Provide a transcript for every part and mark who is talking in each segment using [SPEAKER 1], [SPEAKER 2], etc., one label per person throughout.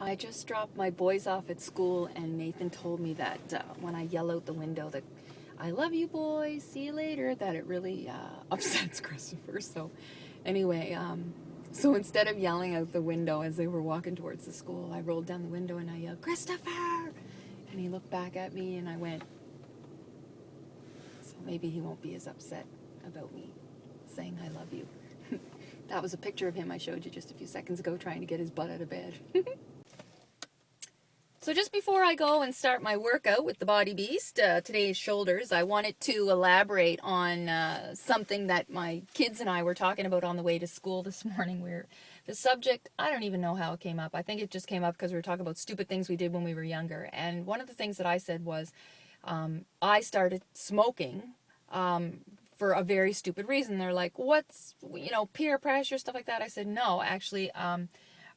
[SPEAKER 1] I just dropped my boys off at school, and Nathan told me that when I yell out the window that I love you boys, see you later, that it really upsets Christopher. So anyway, so instead of yelling out the window as they were walking towards the school, I rolled down the window and I yelled, Christopher! And he looked back at me and I went, so maybe he won't be as upset about me saying I love you. That was a picture of him I showed you just a few seconds ago trying to get his butt out of bed. So just before I go and start my workout with the Body Beast, today's shoulders, I wanted to elaborate on something that my kids and I were talking about on the way to school this morning. The subject, I don't even know how it came up. I think it just came up because we were talking about stupid things we did when we were younger. And one of the things that I said was I started smoking for a very stupid reason. They're like, what's, peer pressure, stuff like that. I said, no, actually,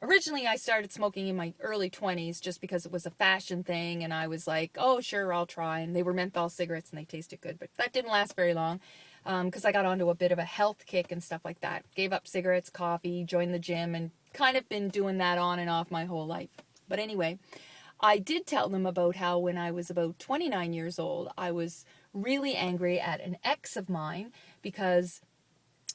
[SPEAKER 1] originally, I started smoking in my early 20s just because it was a fashion thing, and I was like, oh, sure, I'll try. And they were menthol cigarettes, and they tasted good. But that didn't last very long because I got onto a bit of a health kick and stuff like that. Gave up cigarettes, coffee, joined the gym, and kind of been doing that on and off my whole life. But anyway, I did tell them about how when I was about 29 years old, I was really angry at an ex of mine because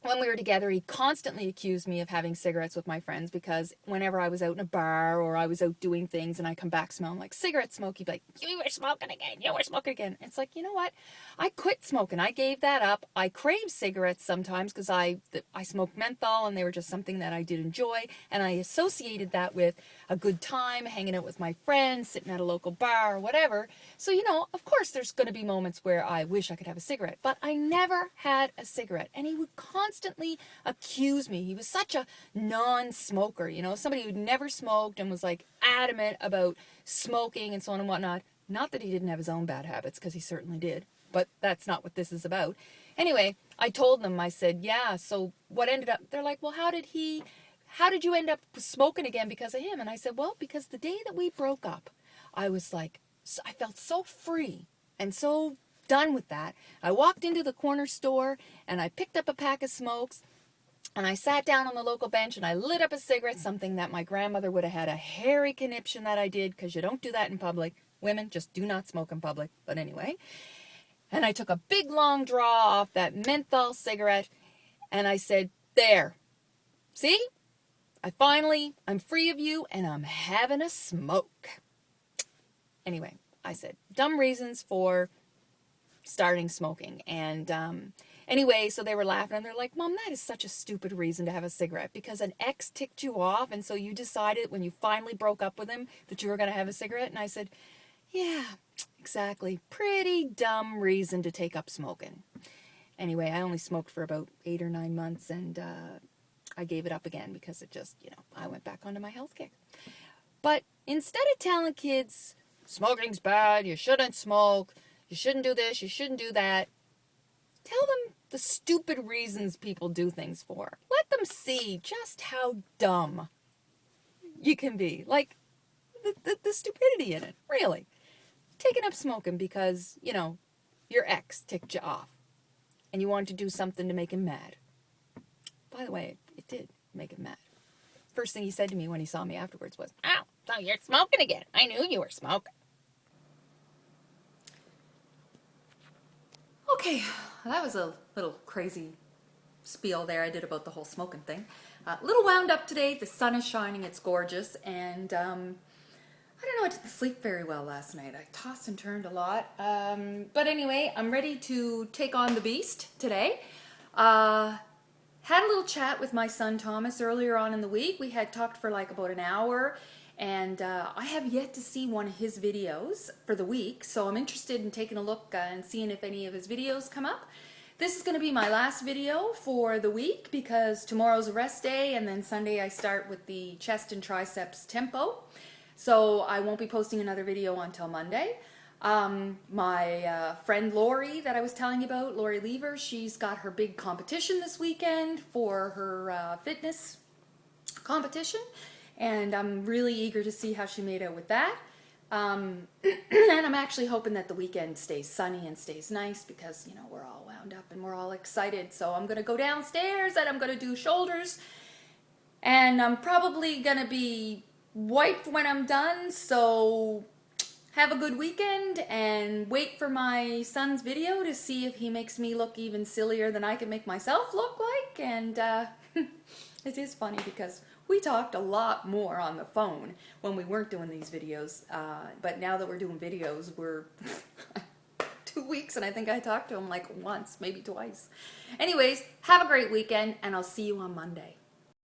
[SPEAKER 1] when we were together, he constantly accused me of having cigarettes with my friends because whenever I was out in a bar or I was out doing things and I come back smelling like cigarette smoke, he'd be like, you were smoking again, you were smoking again. It's like, you know what? I quit smoking. I gave that up. I crave cigarettes sometimes because I smoked menthol and they were just something that I did enjoy. And I associated that with a good time, hanging out with my friends, sitting at a local bar or whatever. So, of course there's going to be moments where I wish I could have a cigarette, but I never had a cigarette. And he would constantly accuse me. He was such a non-smoker, somebody who'd never smoked and was like adamant about smoking and so on and whatnot. Not that he didn't have his own bad habits, because he certainly did, but that's not what this is about. Anyway, I told them, I said, yeah, so what ended up, they're like, well, how did you end up smoking again because of him? And I said, well, because the day that we broke up, I was like, I felt so free and so done with that. I walked into the corner store and I picked up a pack of smokes and I sat down on the local bench and I lit up a cigarette, something that my grandmother would have had a hairy conniption that I did, because you don't do that in public. Women just do not smoke in public. But anyway, and I took a big long draw off that menthol cigarette and I said, there, see? I'm free of you and I'm having a smoke. Anyway, I said, dumb reasons for starting smoking. And anyway, so they were laughing and they're like, Mom, that is such a stupid reason to have a cigarette, because an ex ticked you off. And so you decided when you finally broke up with him that you were going to have a cigarette. And I said, yeah, exactly. Pretty dumb reason to take up smoking. Anyway, I only smoked for about 8 or 9 months and I gave it up again because it just, I went back onto my health kick. But instead of telling kids, smoking's bad, you shouldn't smoke, you shouldn't do this, you shouldn't do that, tell them the stupid reasons people do things for. Let them see just how dumb you can be. Like, the stupidity in it, really. Taking up smoking because, your ex ticked you off and you wanted to do something to make him mad. By the way, it did make him mad. First thing he said to me when he saw me afterwards was, ow, so you're smoking again. I knew you were smoking. Okay, that was a little crazy spiel there I did about the whole smoking thing. A little wound up today. The sun is shining. It's gorgeous. And I don't know, I didn't sleep very well last night. I tossed and turned a lot. But anyway, I'm ready to take on the beast today. Had a little chat with my son Thomas earlier on in the week. We had talked for like about an hour, and I have yet to see one of his videos for the week, so I'm interested in taking a look and seeing if any of his videos come up. This is going to be my last video for the week because tomorrow's a rest day, and then Sunday I start with the chest and triceps tempo, so I won't be posting another video until Monday. My friend Lori that I was telling you about, Lori Lever, she's got her big competition this weekend for her fitness competition, and I'm really eager to see how she made out with that. And I'm actually hoping that the weekend stays sunny and stays nice because, we're all wound up and we're all excited. So I'm going to go downstairs and I'm going to do shoulders, and I'm probably going to be wiped when I'm done, so have a good weekend and wait for my son's video to see if he makes me look even sillier than I can make myself look like. And it is funny because we talked a lot more on the phone when we weren't doing these videos, but now that we're doing videos, we're 2 weeks and I think I talked to him like once, maybe twice. Anyways, have a great weekend and I'll see you on Monday.